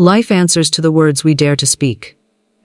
Life answers to the words we dare to speak.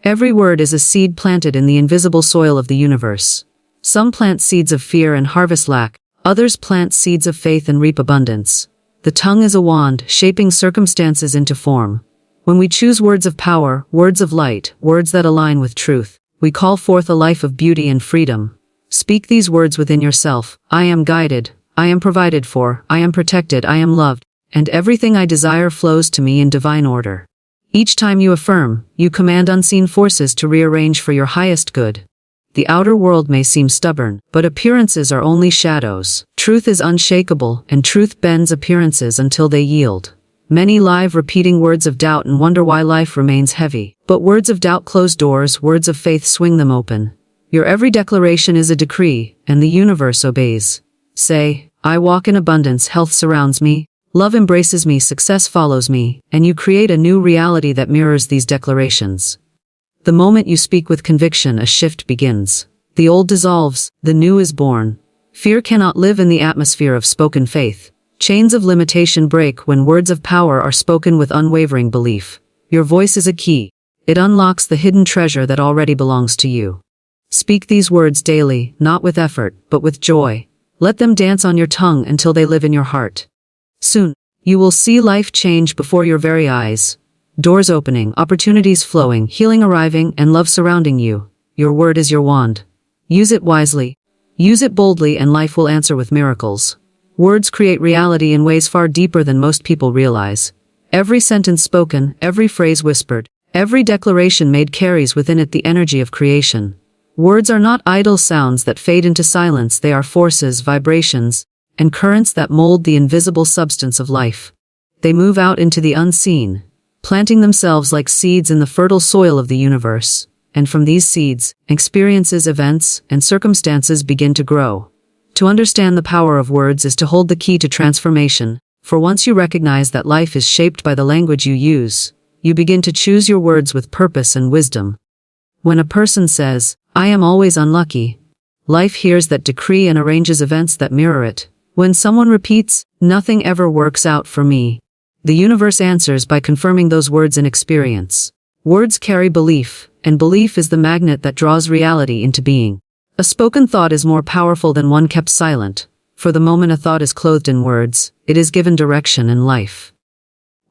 Every word is a seed planted in the invisible soil of the universe. Some plant seeds of fear and harvest lack, others plant seeds of faith and reap abundance. The tongue is a wand, shaping circumstances into form. When we choose words of power, words of light, words that align with truth, we call forth a life of beauty and freedom. Speak these words within yourself. I am guided, I am provided for, I am protected, I am loved, and everything I desire flows to me in divine order. Each time you affirm, you command unseen forces to rearrange for your highest good. The outer world may seem stubborn, but appearances are only shadows. Truth is unshakable, and truth bends appearances until they yield. Many live repeating words of doubt and wonder why life remains heavy. But words of doubt close doors, words of faith swing them open. Your every declaration is a decree, and the universe obeys. Say, I walk in abundance, health surrounds me, love embraces me, success follows me, and you create a new reality that mirrors these declarations. The moment you speak with conviction, a shift begins. The old dissolves, the new is born. Fear cannot live in the atmosphere of spoken faith. Chains of limitation break when words of power are spoken with unwavering belief. Your voice is a key. It unlocks the hidden treasure that already belongs to you. Speak these words daily, not with effort, but with joy. Let them dance on your tongue until they live in your heart. Soon, you will see life change before your very eyes. Doors opening, opportunities flowing, healing arriving, and love surrounding you. Your word is your wand. Use it wisely. Use it boldly, and life will answer with miracles. Words create reality in ways far deeper than most people realize. Every sentence spoken, every phrase whispered, every declaration made carries within it the energy of creation. Words are not idle sounds that fade into silence, they are forces, vibrations, and currents that mold the invisible substance of life. They move out into the unseen, planting themselves like seeds in the fertile soil of the universe, and from these seeds, experiences, events, and circumstances begin to grow. To understand the power of words is to hold the key to transformation, for once you recognize that life is shaped by the language you use, you begin to choose your words with purpose and wisdom. When a person says, I am always unlucky, life hears that decree and arranges events that mirror it. When someone repeats, nothing ever works out for me, the universe answers by confirming those words in experience. Words carry belief, and belief is the magnet that draws reality into being. A spoken thought is more powerful than one kept silent, for the moment a thought is clothed in words, it is given direction and life.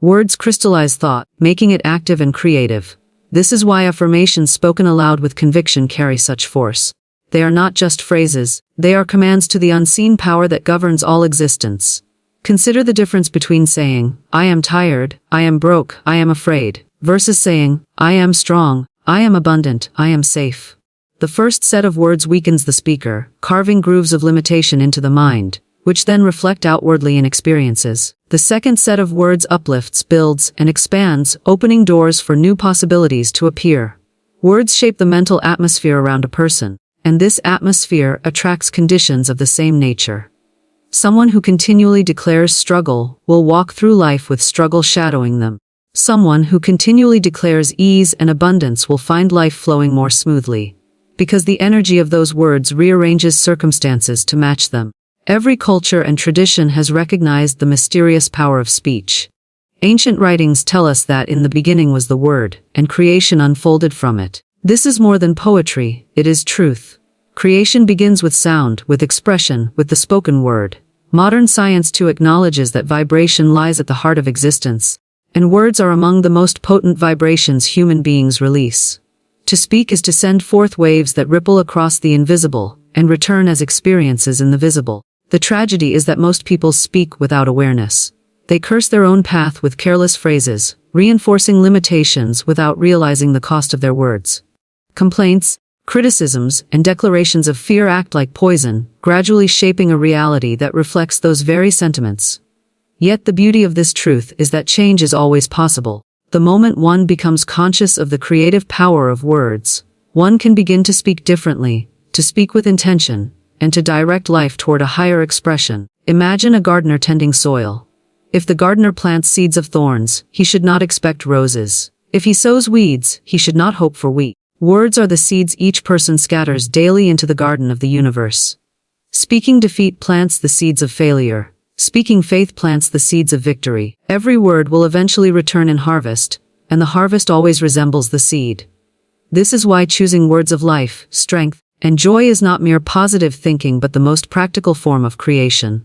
Words crystallize thought, making it active and creative. This is why affirmations spoken aloud with conviction carry such force. They are not just phrases, they are commands to the unseen power that governs all existence. Consider the difference between saying, I am tired, I am broke, I am afraid, versus saying, I am strong, I am abundant, I am safe. The first set of words weakens the speaker, carving grooves of limitation into the mind, which then reflect outwardly in experiences. The second set of words uplifts, builds, and expands, opening doors for new possibilities to appear. Words shape the mental atmosphere around a person, and this atmosphere attracts conditions of the same nature. Someone who continually declares struggle will walk through life with struggle shadowing them. Someone who continually declares ease and abundance will find life flowing more smoothly, because the energy of those words rearranges circumstances to match them. Every culture and tradition has recognized the mysterious power of speech. Ancient writings tell us that in the beginning was the word, and creation unfolded from it. This is more than poetry, it is truth. Creation begins with sound, with expression, with the spoken word. Modern science too acknowledges that vibration lies at the heart of existence, and words are among the most potent vibrations human beings release. To speak is to send forth waves that ripple across the invisible, and return as experiences in the visible. The tragedy is that most people speak without awareness. They curse their own path with careless phrases, reinforcing limitations without realizing the cost of their words. Complaints, criticisms, and declarations of fear act like poison, gradually shaping a reality that reflects those very sentiments. Yet the beauty of this truth is that change is always possible. The moment one becomes conscious of the creative power of words, one can begin to speak differently, to speak with intention, and to direct life toward a higher expression. Imagine a gardener tending soil. If the gardener plants seeds of thorns, he should not expect roses. If he sows weeds, he should not hope for wheat. Words are the seeds each person scatters daily into the garden of the universe. Speaking defeat plants the seeds of failure. Speaking faith plants the seeds of victory. Every word will eventually return in harvest, and the harvest always resembles the seed. This is why choosing words of life, strength, and joy is not mere positive thinking but the most practical form of creation.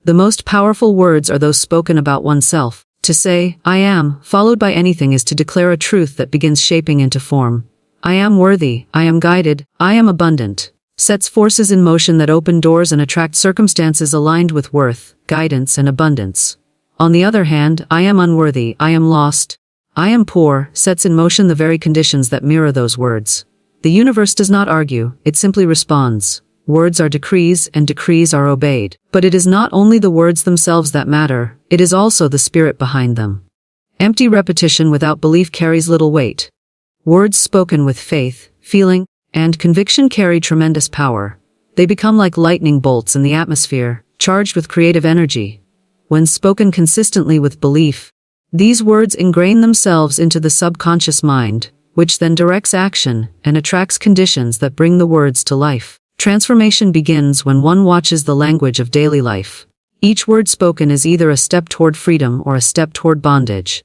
The most powerful words are those spoken about oneself. To say, I am, followed by anything is to declare a truth that begins shaping into form. I am worthy, I am guided, I am abundant. Sets forces in motion that open doors and attract circumstances aligned with worth, guidance, and abundance. On the other hand, I am unworthy, I am lost, I am poor, sets in motion the very conditions that mirror those words. The universe does not argue, it simply responds. Words are decrees, and decrees are obeyed. But it is not only the words themselves that matter, it is also the spirit behind them. Empty repetition without belief carries little weight. Words spoken with faith, feeling, and conviction carry tremendous power. They become like lightning bolts in the atmosphere, charged with creative energy. When spoken consistently with belief, these words ingrain themselves into the subconscious mind, which then directs action and attracts conditions that bring the words to life. Transformation begins when one watches the language of daily life. Each word spoken is either a step toward freedom or a step toward bondage.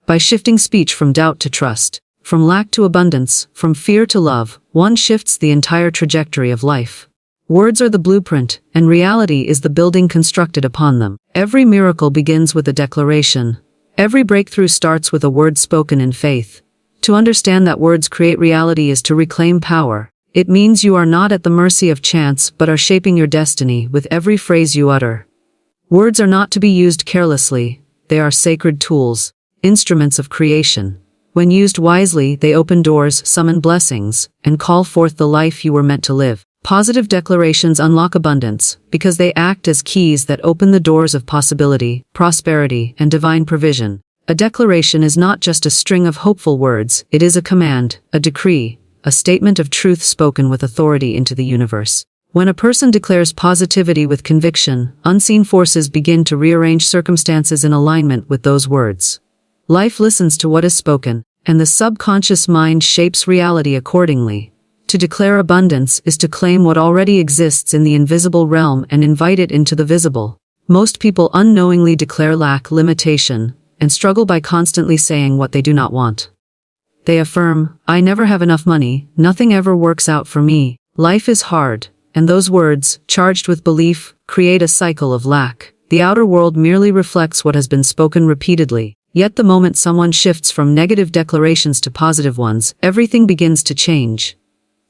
By shifting speech from doubt to trust, from lack to abundance, from fear to love, one shifts the entire trajectory of life. Words are the blueprint, and reality is the building constructed upon them. Every miracle begins with a declaration. Every breakthrough starts with a word spoken in faith. To understand that words create reality is to reclaim power. It means you are not at the mercy of chance but are shaping your destiny with every phrase you utter. Words are not to be used carelessly. They are sacred tools, instruments of creation. When used wisely, they open doors, summon blessings, and call forth the life you were meant to live. Positive declarations unlock abundance because they act as keys that open the doors of possibility, prosperity, and divine provision. A declaration is not just a string of hopeful words, it is a command, a decree, a statement of truth spoken with authority into the universe. When a person declares positivity with conviction, unseen forces begin to rearrange circumstances in alignment with those words. Life listens to what is spoken, and the subconscious mind shapes reality accordingly. To declare abundance is to claim what already exists in the invisible realm and invite it into the visible. Most people unknowingly declare lack, limitation, and struggle by constantly saying what they do not want. They affirm, I never have enough money, nothing ever works out for me, life is hard, and those words, charged with belief, create a cycle of lack. The outer world merely reflects what has been spoken repeatedly, yet the moment someone shifts from negative declarations to positive ones, everything begins to change.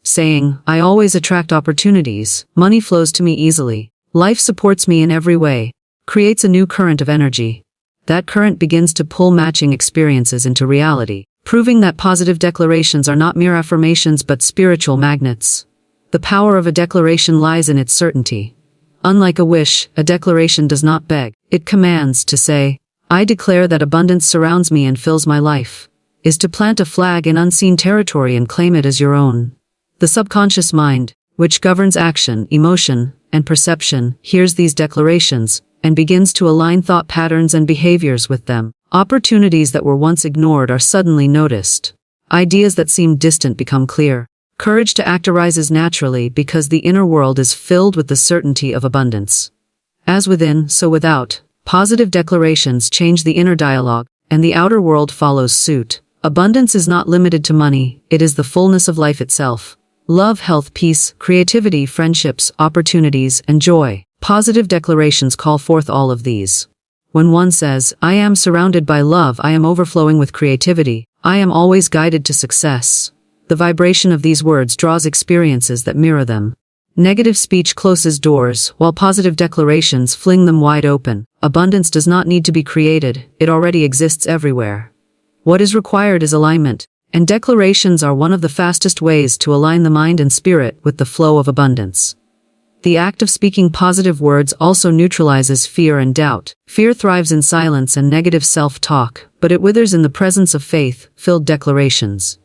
Saying, I always attract opportunities, money flows to me easily, life supports me in every way, creates a new current of energy. That current begins to pull matching experiences into reality, proving that positive declarations are not mere affirmations but spiritual magnets. The power of a declaration lies in its certainty. Unlike a wish, a declaration does not beg, it commands. To say, I declare that abundance surrounds me and fills my life, is to plant a flag in unseen territory and claim it as your own. The subconscious mind, which governs action, emotion, and perception, hears these declarations and begins to align thought patterns and behaviors with them. Opportunities that were once ignored are suddenly noticed. Ideas that seemed distant become clear. Courage to act arises naturally because the inner world is filled with the certainty of abundance. As within, so without, positive declarations change the inner dialogue, and the outer world follows suit. Abundance is not limited to money, it is the fullness of life itself. Love, health, peace, creativity, friendships, opportunities, and joy. Positive declarations call forth all of these. When one says, I am surrounded by love, I am overflowing with creativity, I am always guided to success, the vibration of these words draws experiences that mirror them. Negative speech closes doors, while positive declarations fling them wide open. Abundance does not need to be created, it already exists everywhere. What is required is alignment, and declarations are one of the fastest ways to align the mind and spirit with the flow of abundance. The act of speaking positive words also neutralizes fear and doubt. Fear thrives in silence and negative self-talk, but it withers in the presence of faith-filled declarations.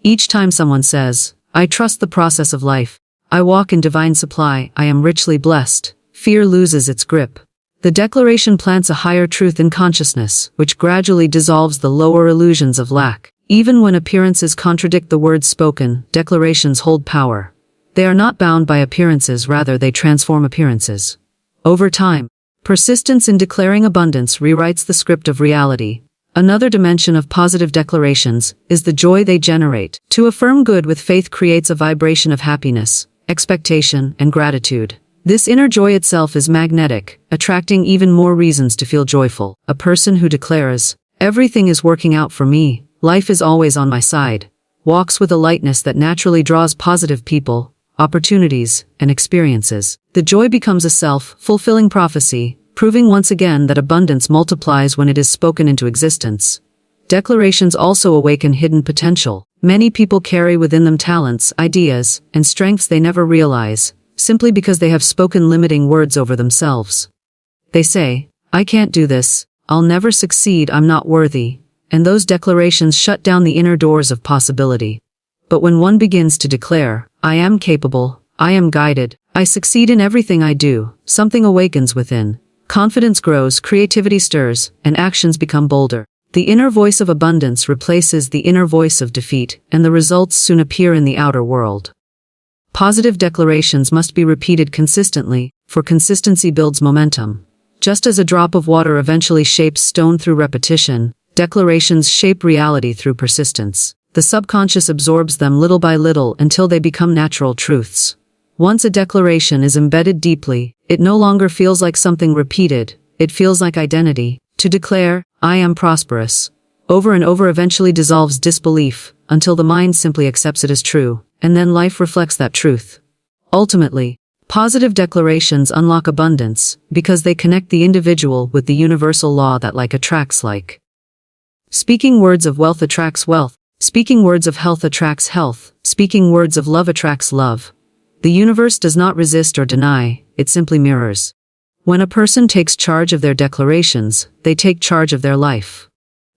Each time someone says, I trust the process of life, I walk in divine supply, I am richly blessed, fear loses its grip. The declaration plants a higher truth in consciousness, which gradually dissolves the lower illusions of lack. Even when appearances contradict the words spoken, declarations hold power. They are not bound by appearances, rather they transform appearances. Over time, persistence in declaring abundance rewrites the script of reality. Another dimension of positive declarations is the joy they generate. To affirm good with faith creates a vibration of happiness, expectation, and gratitude. This inner joy itself is magnetic, attracting even more reasons to feel joyful. A person who declares, "Everything is working out for me, life is always on my side," walks with a lightness that naturally draws positive people, opportunities, and experiences. The joy becomes a self-fulfilling prophecy, proving once again that abundance multiplies when it is spoken into existence. Declarations also awaken hidden potential. Many people carry within them talents, ideas, and strengths they never realize, simply because they have spoken limiting words over themselves. They say, "I can't do this, I'll never succeed, I'm not worthy," and those declarations shut down the inner doors of possibility. But when one begins to declare, "I am capable, I am guided, I succeed in everything I do," something awakens within. Confidence grows, creativity stirs, and actions become bolder. The inner voice of abundance replaces the inner voice of defeat, and the results soon appear in the outer world. Positive declarations must be repeated consistently, for consistency builds momentum. Just as a drop of water eventually shapes stone through repetition, declarations shape reality through persistence. The subconscious absorbs them little by little until they become natural truths. Once a declaration is embedded deeply, it no longer feels like something repeated, it feels like identity. To declare, "I am prosperous," over and over eventually dissolves disbelief, until the mind simply accepts it as true, and then life reflects that truth. Ultimately, positive declarations unlock abundance, because they connect the individual with the universal law that like attracts like. Speaking words of wealth attracts wealth. Speaking words of health attracts health. Speaking words of love attracts love. The universe does not resist or deny, it simply mirrors. When a person takes charge of their declarations, they take charge of their life.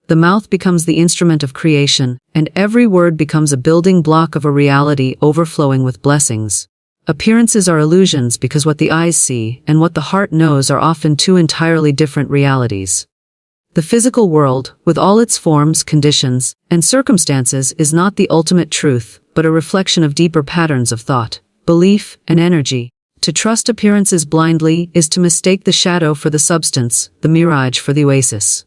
The mouth becomes the instrument of creation, and every word becomes a building block of a reality overflowing with blessings. Appearances are illusions because what the eyes see and what the heart knows are often two entirely different realities. The physical world, with all its forms, conditions, and circumstances, is not the ultimate truth, but a reflection of deeper patterns of thought, belief, and energy. To trust appearances blindly is to mistake the shadow for the substance, the mirage for the oasis.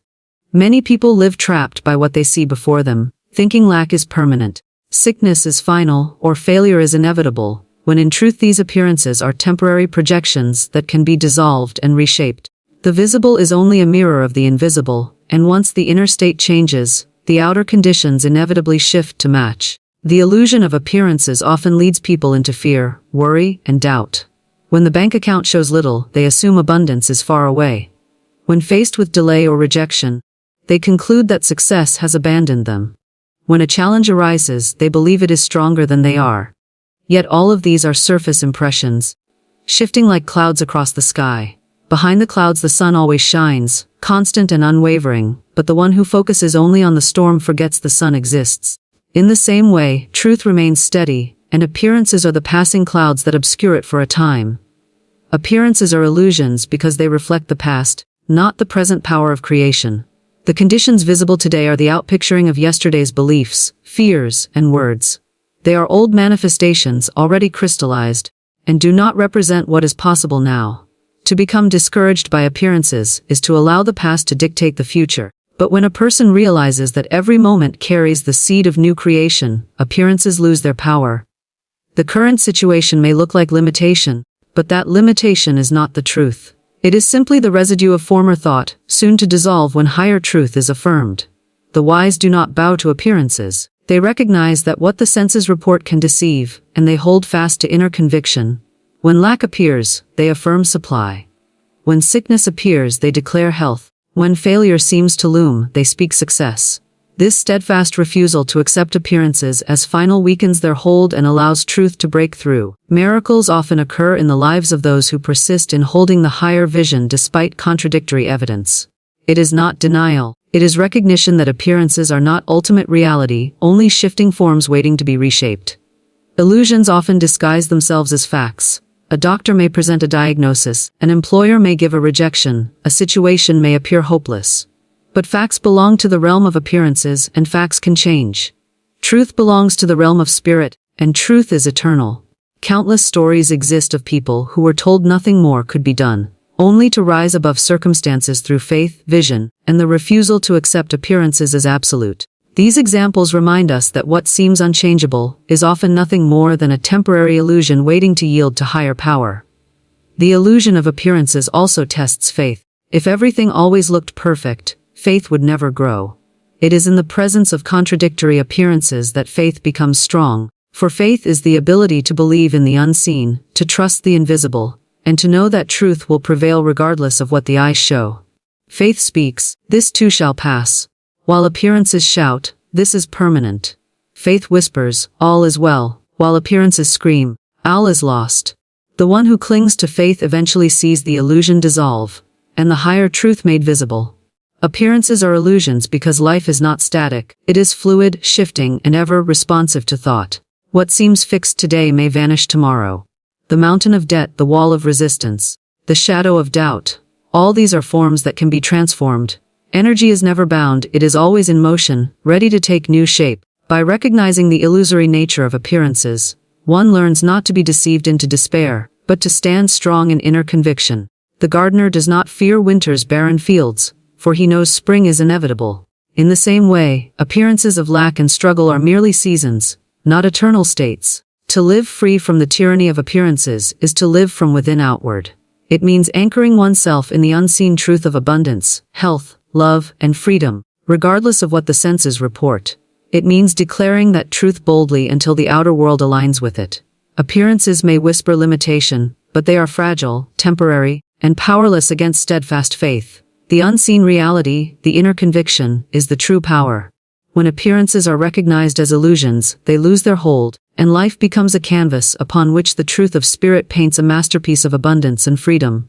Many people live trapped by what they see before them, thinking lack is permanent, sickness is final, or failure is inevitable, when in truth these appearances are temporary projections that can be dissolved and reshaped. The visible is only a mirror of the invisible, and once the inner state changes, the outer conditions inevitably shift to match. The illusion of appearances often leads people into fear, worry, and doubt. When the bank account shows little, they assume abundance is far away. When faced with delay or rejection, they conclude that success has abandoned them. When a challenge arises, they believe it is stronger than they are. Yet all of these are surface impressions, shifting like clouds across the sky. Behind the clouds the sun always shines, constant and unwavering, but the one who focuses only on the storm forgets the sun exists. In the same way, truth remains steady, and appearances are the passing clouds that obscure it for a time. Appearances are illusions because they reflect the past, not the present power of creation. The conditions visible today are the outpicturing of yesterday's beliefs, fears, and words. They are old manifestations already crystallized, and do not represent what is possible now. To become discouraged by appearances is to allow the past to dictate the future. But when a person realizes that every moment carries the seed of new creation, appearances lose their power. The current situation may look like limitation, but that limitation is not the truth. It is simply the residue of former thought, soon to dissolve when higher truth is affirmed. The wise do not bow to appearances. They recognize that what the senses report can deceive, and they hold fast to inner conviction. When lack appears, they affirm supply. When sickness appears, they declare health. When failure seems to loom, they speak success. This steadfast refusal to accept appearances as final weakens their hold and allows truth to break through. Miracles often occur in the lives of those who persist in holding the higher vision despite contradictory evidence. It is not denial. It is recognition that appearances are not ultimate reality, only shifting forms waiting to be reshaped. Illusions often disguise themselves as facts. A doctor may present a diagnosis, an employer may give a rejection, a situation may appear hopeless. But facts belong to the realm of appearances, and facts can change. Truth belongs to the realm of spirit, and truth is eternal. Countless stories exist of people who were told nothing more could be done, only to rise above circumstances through faith, vision, and the refusal to accept appearances as absolute. These examples remind us that what seems unchangeable is often nothing more than a temporary illusion waiting to yield to higher power. The illusion of appearances also tests faith. If everything always looked perfect, faith would never grow. It is in the presence of contradictory appearances that faith becomes strong, for faith is the ability to believe in the unseen, to trust the invisible, and to know that truth will prevail regardless of what the eyes show. Faith speaks, "This too shall pass," while appearances shout, "This is permanent." Faith whispers, "All is well," while appearances scream, "All is lost." The one who clings to faith eventually sees the illusion dissolve, and the higher truth made visible. Appearances are illusions because life is not static, it is fluid, shifting, and ever responsive to thought. What seems fixed today may vanish tomorrow. The mountain of debt, the wall of resistance, the shadow of doubt, all these are forms that can be transformed. Energy is never bound, it is always in motion, ready to take new shape. By recognizing the illusory nature of appearances, one learns not to be deceived into despair, but to stand strong in inner conviction. The gardener does not fear winter's barren fields, for he knows spring is inevitable. In the same way, appearances of lack and struggle are merely seasons, not eternal states. To live free from the tyranny of appearances is to live from within outward. It means anchoring oneself in the unseen truth of abundance, health, love, and freedom, regardless of what the senses report. It means declaring that truth boldly until the outer world aligns with it. Appearances may whisper limitation, but they are fragile, temporary, and powerless against steadfast faith. The unseen reality, the inner conviction, is the true power. When appearances are recognized as illusions, they lose their hold, and life becomes a canvas upon which the truth of spirit paints a masterpiece of abundance and freedom.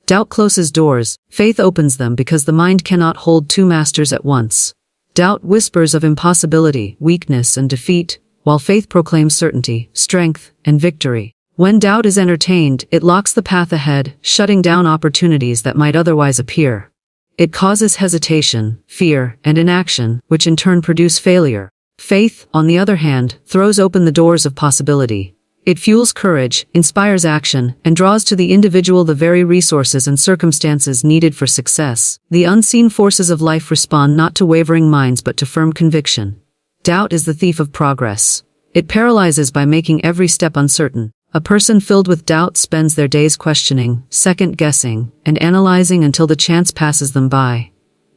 Doubt closes doors, faith opens them because the mind cannot hold two masters at once. Doubt whispers of impossibility, weakness, and defeat, while faith proclaims certainty, strength, and victory. When doubt is entertained, it locks the path ahead, shutting down opportunities that might otherwise appear. It causes hesitation, fear, and inaction, which in turn produce failure. Faith, on the other hand, throws open the doors of possibility. It fuels courage, inspires action, and draws to the individual the very resources and circumstances needed for success. The unseen forces of life respond not to wavering minds but to firm conviction. Doubt is the thief of progress. It paralyzes by making every step uncertain. A person filled with doubt spends their days questioning, second-guessing, and analyzing until the chance passes them by.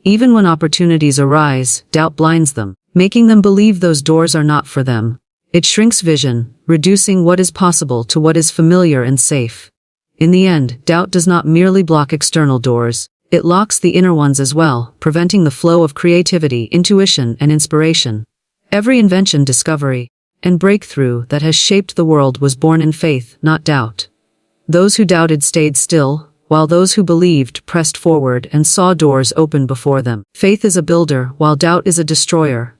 Even when opportunities arise, doubt blinds them, making them believe those doors are not for them. It shrinks vision, reducing what is possible to what is familiar and safe. In the end, doubt does not merely block external doors, it locks the inner ones as well, preventing the flow of creativity, intuition, and inspiration. Every invention, discovery, and breakthrough that has shaped the world was born in faith, not doubt. Those who doubted stayed still, while those who believed pressed forward and saw doors open before them. Faith is a builder, while doubt is a destroyer.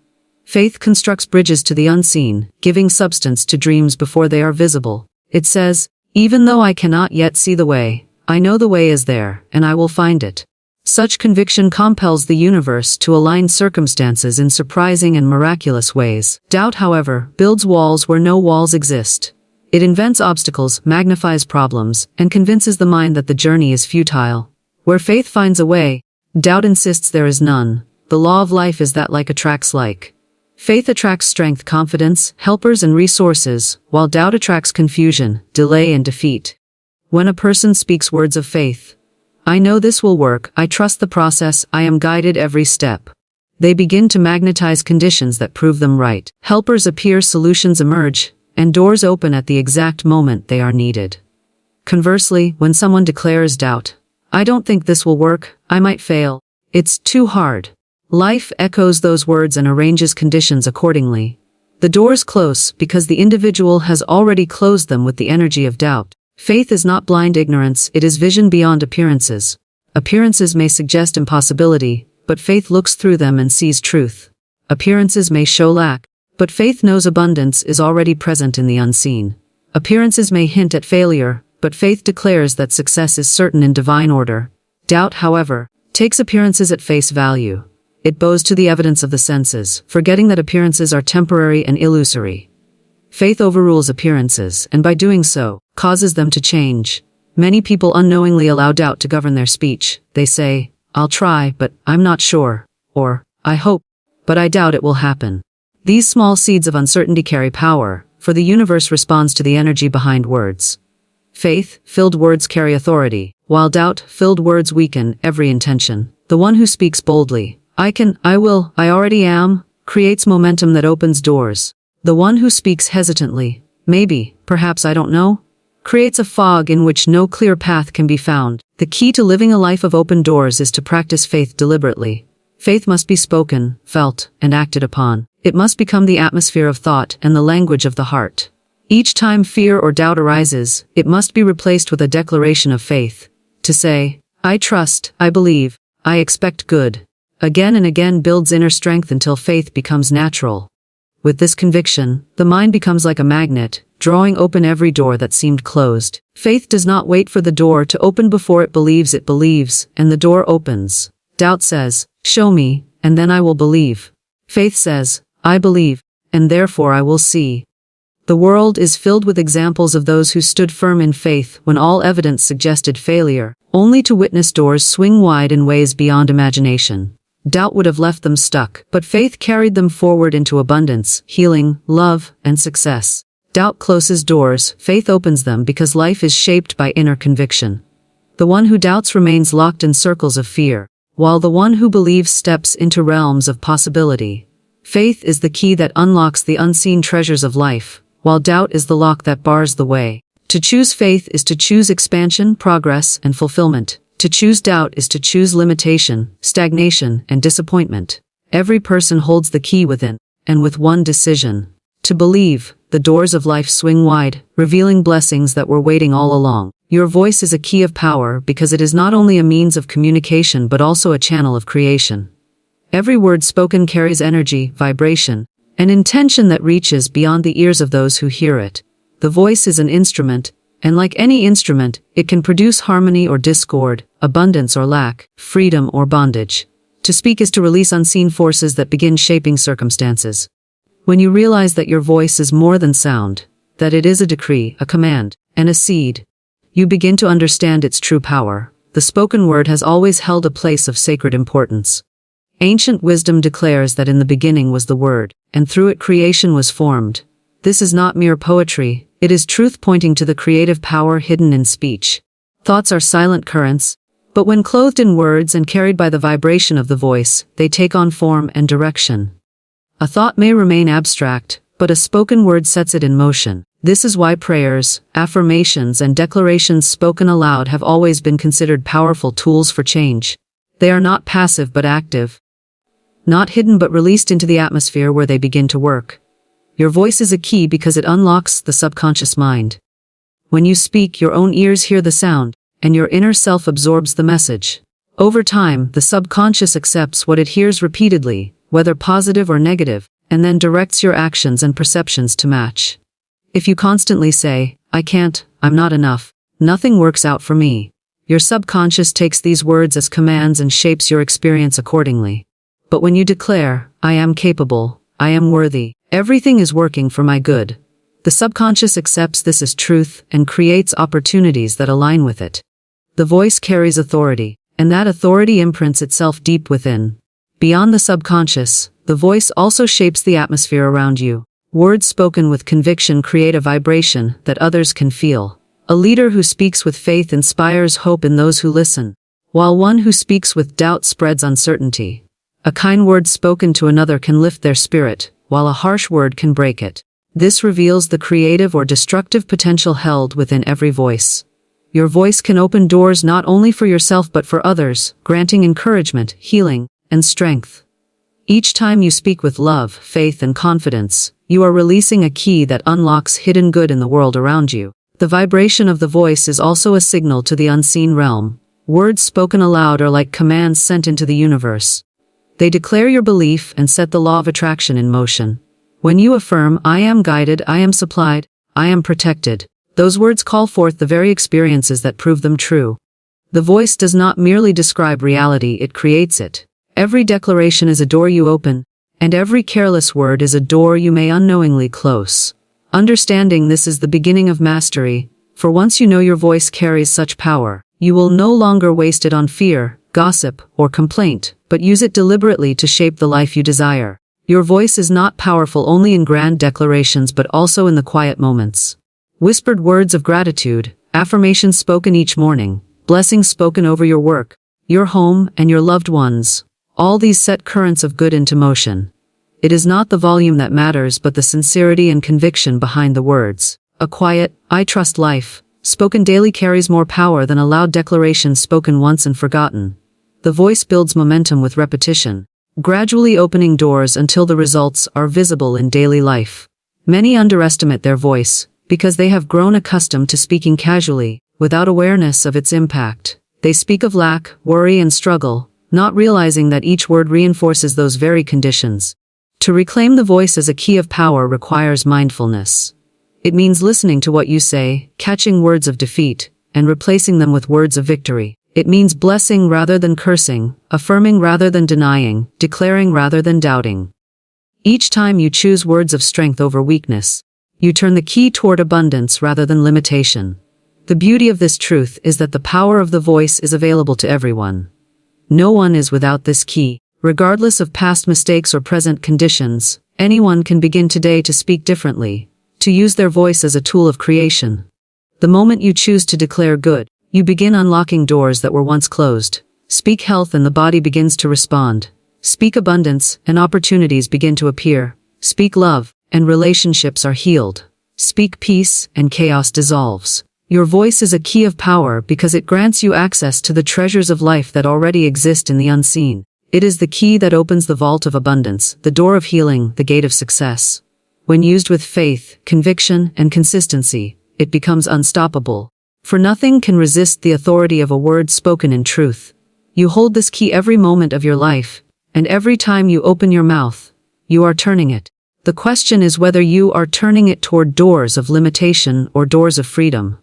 Faith constructs bridges to the unseen, giving substance to dreams before they are visible. It says, "Even though I cannot yet see the way, I know the way is there, and I will find it." Such conviction compels the universe to align circumstances in surprising and miraculous ways. Doubt, however, builds walls where no walls exist. It invents obstacles, magnifies problems, and convinces the mind that the journey is futile. Where faith finds a way, doubt insists there is none. The law of life is that like attracts like. Faith attracts strength, confidence, helpers, and resources, while doubt attracts confusion, delay, and defeat. When a person speaks words of faith, "I know this will work, I trust the process, I am guided every step," they begin to magnetize conditions that prove them right. Helpers appear, solutions emerge, and doors open at the exact moment they are needed. Conversely, when someone declares doubt, "I don't think this will work, I might fail, it's too hard," life echoes those words and arranges conditions accordingly. The doors close because the individual has already closed them with the energy of doubt. Faith is not blind ignorance, it is vision beyond appearances. Appearances may suggest impossibility, but faith looks through them and sees truth. Appearances may show lack, but faith knows abundance is already present in the unseen. Appearances may hint at failure, but faith declares that success is certain in divine order. Doubt, however, takes appearances at face value. It bows to the evidence of the senses, forgetting that appearances are temporary and illusory. Faith overrules appearances, and by doing so, causes them to change. Many people unknowingly allow doubt to govern their speech. They say, "I'll try, but I'm not sure," or "I hope, but I doubt it will happen." These small seeds of uncertainty carry power, for the universe responds to the energy behind words. Faith-filled words carry authority, while doubt-filled words weaken every intention. The one who speaks boldly, "I can, I will, I already am," creates momentum that opens doors. The one who speaks hesitantly, "Maybe, perhaps I don't know," creates a fog in which no clear path can be found. The key to living a life of open doors is to practice faith deliberately. Faith must be spoken, felt, and acted upon. It must become the atmosphere of thought and the language of the heart. Each time fear or doubt arises, it must be replaced with a declaration of faith. To say, "I trust, I believe, I expect good," again and again builds inner strength until faith becomes natural. With this conviction, the mind becomes like a magnet, drawing open every door that seemed closed. Faith does not wait for the door to open before it believes, and the door opens. Doubt says, "Show me, and then I will believe." Faith says, "I believe, and therefore I will see." The world is filled with examples of those who stood firm in faith when all evidence suggested failure, only to witness doors swing wide in ways beyond imagination. Doubt would have left them stuck, but faith carried them forward into abundance, healing, love, and success. Doubt closes doors, faith opens them because life is shaped by inner conviction. The one who doubts remains locked in circles of fear, while the one who believes steps into realms of possibility. Faith is the key that unlocks the unseen treasures of life, while doubt is the lock that bars the way. To choose faith is to choose expansion, progress, and fulfillment. To choose doubt is to choose limitation, stagnation, and disappointment. Every person holds the key within, and with one decision, to believe, the doors of life swing wide, revealing blessings that were waiting all along. Your voice is a key of power because it is not only a means of communication but also a channel of creation. Every word spoken carries energy, vibration, an intention that reaches beyond the ears of those who hear it. The voice is an instrument, and like any instrument, it can produce harmony or discord, abundance or lack, freedom or bondage. To speak is to release unseen forces that begin shaping circumstances. When you realize that your voice is more than sound, that it is a decree, a command, and a seed, you begin to understand its true power. The spoken word has always held a place of sacred importance. Ancient wisdom declares that in the beginning was the Word, and through it creation was formed. This is not mere poetry, it is truth pointing to the creative power hidden in speech. Thoughts are silent currents, but when clothed in words and carried by the vibration of the voice, they take on form and direction. A thought may remain abstract, but a spoken word sets it in motion. This is why prayers, affirmations, and declarations spoken aloud have always been considered powerful tools for change. They are not passive but active, not hidden but released into the atmosphere where they begin to work. Your voice is a key because it unlocks the subconscious mind. When you speak, your own ears hear the sound, and your inner self absorbs the message. Over time, the subconscious accepts what it hears repeatedly, whether positive or negative, and then directs your actions and perceptions to match. If you constantly say, "I can't, I'm not enough, nothing works out for me," your subconscious takes these words as commands and shapes your experience accordingly. But when you declare, "I am capable, I am worthy, everything is working for my good," the subconscious accepts this as truth and creates opportunities that align with it. The voice carries authority, and that authority imprints itself deep within. Beyond the subconscious, the voice also shapes the atmosphere around you. Words spoken with conviction create a vibration that others can feel. A leader who speaks with faith inspires hope in those who listen, while one who speaks with doubt spreads uncertainty. A kind word spoken to another can lift their spirit, while a harsh word can break it. This reveals the creative or destructive potential held within every voice. Your voice can open doors not only for yourself but for others, granting encouragement, healing, and strength. Each time you speak with love, faith, and confidence, you are releasing a key that unlocks hidden good in the world around you. The vibration of the voice is also a signal to the unseen realm. Words spoken aloud are like commands sent into the universe. They declare your belief and set the law of attraction in motion. When you affirm, "I am guided, I am supplied, I am protected," those words call forth the very experiences that prove them true. The voice does not merely describe reality, it creates it. Every declaration is a door you open, and every careless word is a door you may unknowingly close. Understanding this is the beginning of mastery, For once you know your voice carries such power, you will no longer waste it on fear, gossip, or complaint, but use it deliberately to shape the life you desire. Your voice is not powerful only in grand declarations but also in the quiet moments. Whispered words of gratitude, affirmations spoken each morning, blessings spoken over your work, your home, and your loved ones. All these set currents of good into motion. It is not the volume that matters but the sincerity and conviction behind the words. A quiet, "I trust life," spoken daily carries more power than a loud declaration spoken once and forgotten. The voice builds momentum with repetition, gradually opening doors until the results are visible in daily life. Many underestimate their voice, because they have grown accustomed to speaking casually, without awareness of its impact. They speak of lack, worry, and struggle, not realizing that each word reinforces those very conditions. To reclaim the voice as a key of power requires mindfulness. It means listening to what you say, catching words of defeat, and replacing them with words of victory. It means blessing rather than cursing, affirming rather than denying, declaring rather than doubting. Each time you choose words of strength over weakness, you turn the key toward abundance rather than limitation. The beauty of this truth is that the power of the voice is available to everyone. No one is without this key. Regardless of past mistakes or present conditions, anyone can begin today to speak differently, to use their voice as a tool of creation. The moment you choose to declare good, you begin unlocking doors that were once closed. Speak health and the body begins to respond. Speak abundance and opportunities begin to appear. Speak love and relationships are healed. Speak peace and chaos dissolves. Your voice is a key of power because it grants you access to the treasures of life that already exist in the unseen. It is the key that opens the vault of abundance, the door of healing, the gate of success. When used with faith, conviction, and consistency, it becomes unstoppable. For nothing can resist the authority of a word spoken in truth. You hold this key every moment of your life, and every time you open your mouth, you are turning it. The question is whether you are turning it toward doors of limitation or doors of freedom.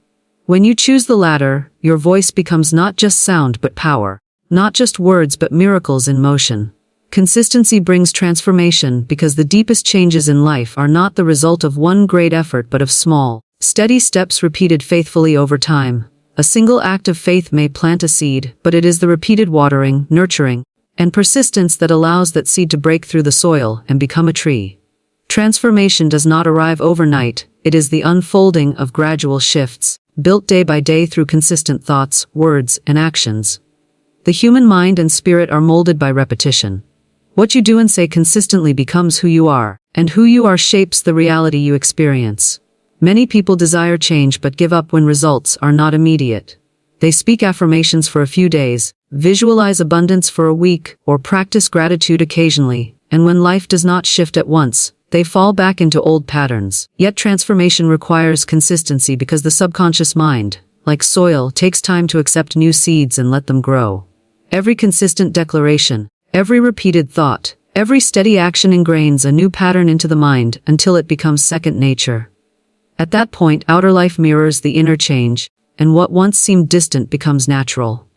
When you choose the latter, your voice becomes not just sound but power. Not just words but miracles in motion. Consistency brings transformation because the deepest changes in life are not the result of one great effort but of small, steady steps repeated faithfully over time. A single act of faith may plant a seed, but it is the repeated watering, nurturing, and persistence that allows that seed to break through the soil and become a tree. Transformation does not arrive overnight, it is the unfolding of gradual shifts, built day by day through consistent thoughts, words, and actions. The human mind and spirit are molded by repetition. What you do and say consistently becomes who you are, and who you are shapes the reality you experience. Many people desire change but give up when results are not immediate. They speak affirmations for a few days, visualize abundance for a week, or practice gratitude occasionally, and when life does not shift at once, they fall back into old patterns. Yet transformation requires consistency because the subconscious mind, like soil, takes time to accept new seeds and let them grow. Every consistent declaration, every repeated thought, every steady action ingrains a new pattern into the mind until it becomes second nature. At that point, outer life mirrors the inner change, and what once seemed distant becomes natural.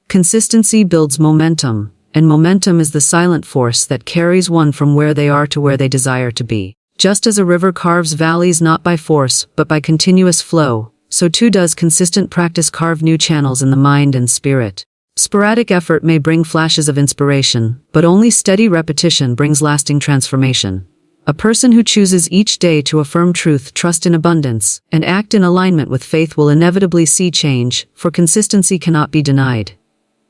Consistency builds momentum, and momentum is the silent force that carries one from where they are to where they desire to be. Just as a river carves valleys not by force, but by continuous flow, so too does consistent practice carve new channels in the mind and spirit. Sporadic effort may bring flashes of inspiration, but only steady repetition brings lasting transformation. A person who chooses each day to affirm truth, trust in abundance, and act in alignment with faith will inevitably see change, for consistency cannot be denied.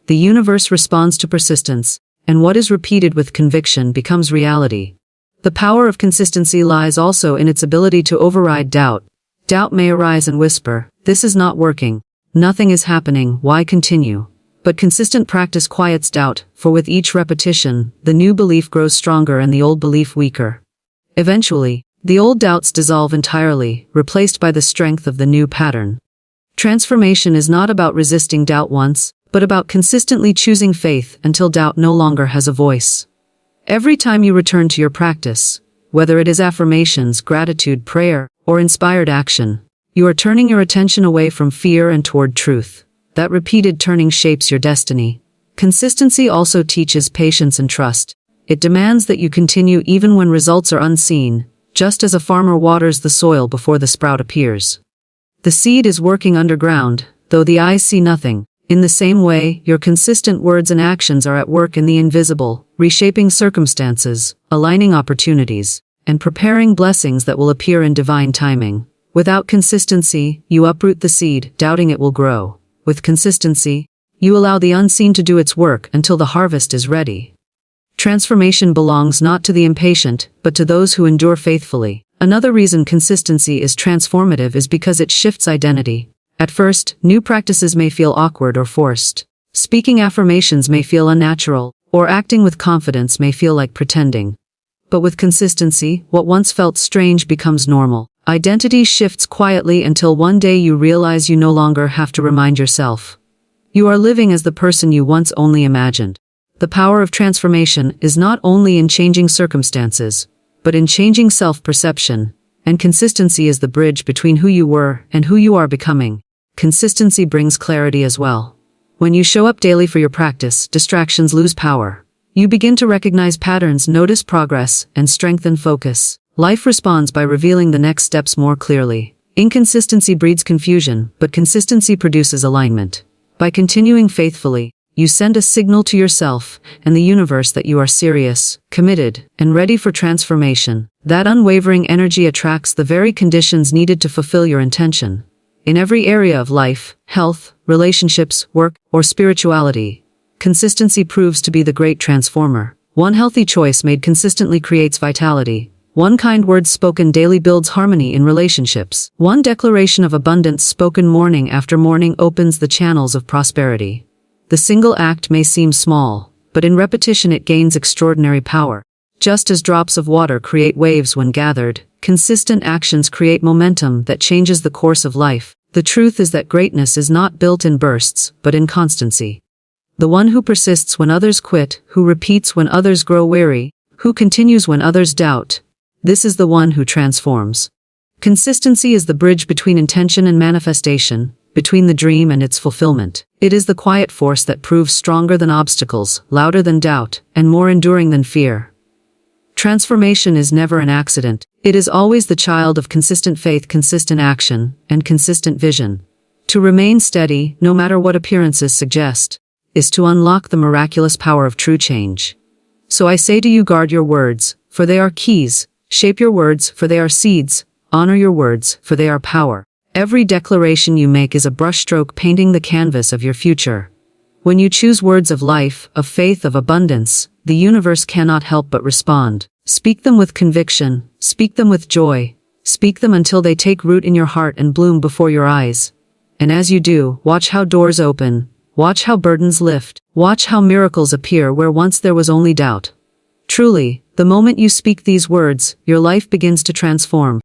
The universe responds to persistence, and what is repeated with conviction becomes reality. The power of consistency lies also in its ability to override doubt. Doubt may arise and whisper, "This is not working. Nothing is happening, why continue?" But consistent practice quiets doubt, for with each repetition, the new belief grows stronger and the old belief weaker. Eventually, the old doubts dissolve entirely, replaced by the strength of the new pattern. Transformation is not about resisting doubt once, but about consistently choosing faith until doubt no longer has a voice. Every time you return to your practice, whether it is affirmations, gratitude, prayer, or inspired action, you are turning your attention away from fear and toward truth. That repeated turning shapes your destiny. Consistency also teaches patience and trust. It demands that you continue even when results are unseen, just as a farmer waters the soil before the sprout appears. The seed is working underground, though the eyes see nothing. In the same way, your consistent words and actions are at work in the invisible, reshaping circumstances, aligning opportunities, and preparing blessings that will appear in divine timing. Without consistency, you uproot the seed, doubting it will grow. With consistency, you allow the unseen to do its work until the harvest is ready. Transformation belongs not to the impatient, but to those who endure faithfully. Another reason consistency is transformative is because it shifts identity. At first, new practices may feel awkward or forced. Speaking affirmations may feel unnatural, or acting with confidence may feel like pretending. But with consistency, what once felt strange becomes normal. Identity shifts quietly until one day you realize you no longer have to remind yourself. You are living as the person you once only imagined. The power of transformation is not only in changing circumstances, but in changing self-perception, and consistency is the bridge between who you were and who you are becoming. Consistency brings clarity as well. When you show up daily for your practice, distractions lose power. You begin to recognize patterns, notice progress, and strengthen focus. Life responds by revealing the next steps more clearly. Inconsistency breeds confusion, but consistency produces alignment. By continuing faithfully, you send a signal to yourself and the universe that you are serious, committed, and ready for transformation. That unwavering energy attracts the very conditions needed to fulfill your intention. In every area of life, health, relationships, work, or spirituality, consistency proves to be the great transformer. One healthy choice made consistently creates vitality. One kind word spoken daily builds harmony in relationships. One declaration of abundance spoken morning after morning opens the channels of prosperity. The single act may seem small, but in repetition it gains extraordinary power. Just as drops of water create waves when gathered, consistent actions create momentum that changes the course of life. The truth is that greatness is not built in bursts, but in constancy. The one who persists when others quit, who repeats when others grow weary, who continues when others doubt, this is the one who transforms. Consistency is the bridge between intention and manifestation, between the dream and its fulfillment. It is the quiet force that proves stronger than obstacles, louder than doubt, and more enduring than fear. Transformation is never an accident. It is always the child of consistent faith, consistent action, and consistent vision. To remain steady, no matter what appearances suggest, is to unlock the miraculous power of true change. So I say to you, guard your words, for they are keys. Shape your words, for they are seeds. Honor your words, for they are power. Every declaration you make is a brushstroke painting the canvas of your future. When you choose words of life, of faith, of abundance, the universe cannot help but respond. Speak them with conviction, speak them with joy, speak them until they take root in your heart and bloom before your eyes. And as you do, watch how doors open, watch how burdens lift, watch how miracles appear where once there was only doubt. Truly, the moment you speak these words, your life begins to transform.